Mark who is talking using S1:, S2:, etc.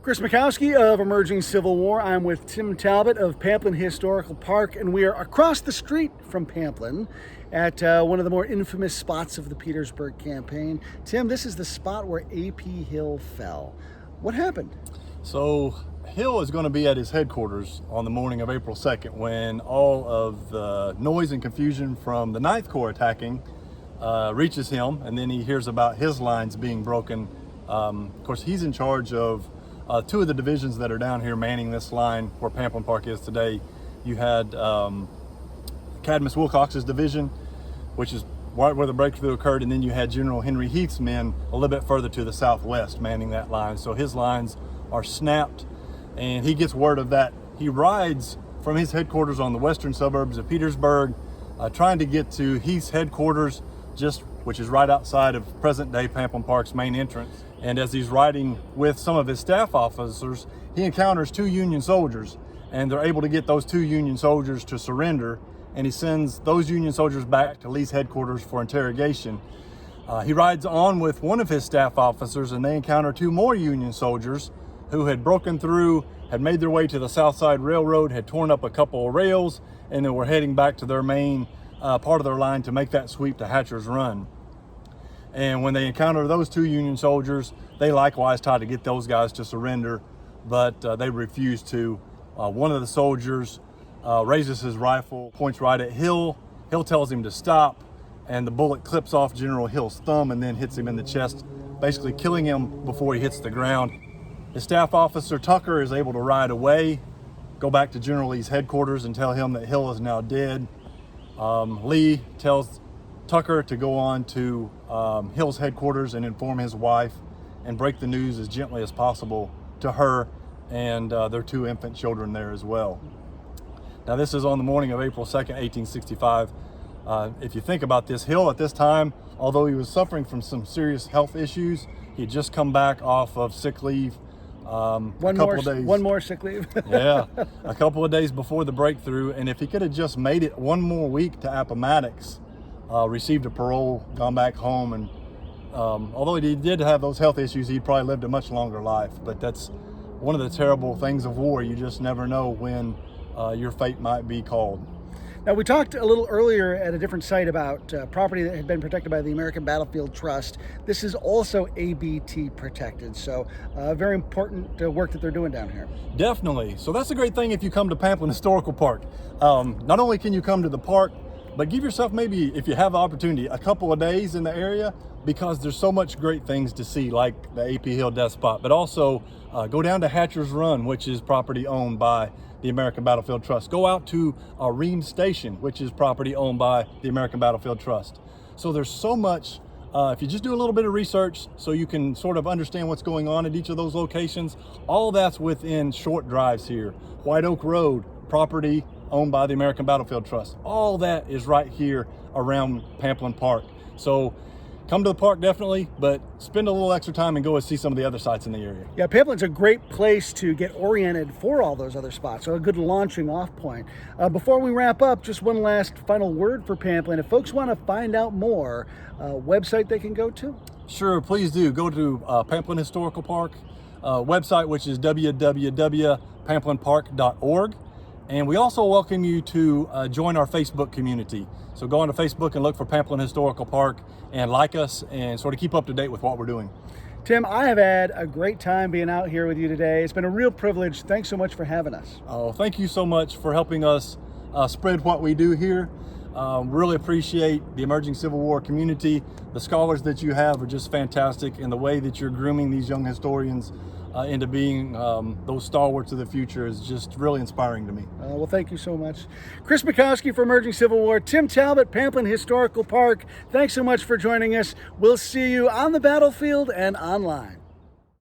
S1: Chris Mackowski of Emerging Civil War. I'm with Tim Talbott of Pamplin Historical Park, and we are across the street from Pamplin at one of the more infamous spots of the Petersburg campaign. Tim, this is the spot where A.P. Hill fell. What happened?
S2: So Hill is going to be at his headquarters on the morning of April 2nd when all of the noise and confusion from the 9th Corps attacking reaches him, and then he hears about his lines being broken. Of course, he's in charge of two of the divisions that are down here manning this line where Pamplin Park is today. You had Cadmus Wilcox's division, which is right where the breakthrough occurred, and then you had General Henry Heath's men a little bit further to the southwest manning that line. So his lines are snapped, and he gets word of that. He rides from his headquarters on the western suburbs of Petersburg, trying to get to Heath's headquarters, which is right outside of present-day Pamplin Park's main entrance. And as he's riding with some of his staff officers, he encounters two Union soldiers, and they're able to get those two Union soldiers to surrender, and he sends those Union soldiers back to Lee's headquarters for interrogation. He rides on with one of his staff officers, and they encounter two more Union soldiers who had broken through, had made their way to the South Side Railroad, had torn up a couple of rails, and then were heading back to their main part of their line to make that sweep to Hatcher's Run. And when they encounter those two Union soldiers, they likewise try to get those guys to surrender, but they refuse to. One of the soldiers raises his rifle, points right at Hill. Hill tells him to stop, and the bullet clips off General Hill's thumb and then hits him in the chest, basically killing him before he hits the ground. His staff officer, Tucker, is able to ride away, go back to General Lee's headquarters and tell him that Hill is now dead. Lee tells Tucker to go on to Hill's headquarters and inform his wife and break the news as gently as possible to her and their two infant children there as well. Now, this is on the morning of April 2nd, 1865. If you think about this, Hill at this time, although he was suffering from some serious health issues, he had just come back off of sick leave.
S1: One more sick leave.
S2: Yeah, a couple of days before the breakthrough, and if he could have just made it one more week to Appomattox, received a parole, gone back home, and although he did have those health issues, he probably lived a much longer life. But that's one of the terrible things of war. You just never know when your fate might be called.
S1: Now, we talked a little earlier at a different site about property that had been protected by the American Battlefield Trust. This is also ABT protected, so very important work that they're doing down here.
S2: Definitely. So that's a great thing if you come to Pamplin Historical Park. Not only can you come to the park, but give yourself, maybe if you have the opportunity, a couple of days in the area, because there's so much great things to see, like the A.P. Hill death spot, but also go down to Hatcher's Run, which is property owned by the American Battlefield Trust. Go out to Reams Station, which is property owned by the American Battlefield Trust. So there's so much, if you just do a little bit of research so you can sort of understand what's going on at each of those locations, all that's within short drives here. White Oak Road, property owned by the American Battlefield Trust. All that is right here around Pamplin Park. So come to the park definitely, but spend a little extra time and go and see some of the other sites in the area.
S1: Yeah, Pamplin's a great place to get oriented for all those other spots, so a good launching off point. Before we wrap up, just one last final word for Pamplin. If folks want to find out more, website they can go to?
S2: Sure, please do. Go to Pamplin Historical Park website, which is www.pamplinpark.org. And we also welcome you to join our Facebook community. So go onto Facebook and look for Pamplin Historical Park and like us and sort of keep up to date with what we're doing.
S1: Tim, I have had a great time being out here with you today. It's been a real privilege. Thanks so much for having us.
S2: Oh, thank you so much for helping us spread what we do here. Really appreciate the Emerging Civil War community. The scholars that you have are just fantastic, and the way that you're grooming these young historians into being those stalwarts of the future is just really inspiring to me.
S1: Well, thank you so much. Chris Mackowski for Emerging Civil War, Tim Talbott, Pamplin Historical Park. Thanks so much for joining us. We'll see you on the battlefield and online.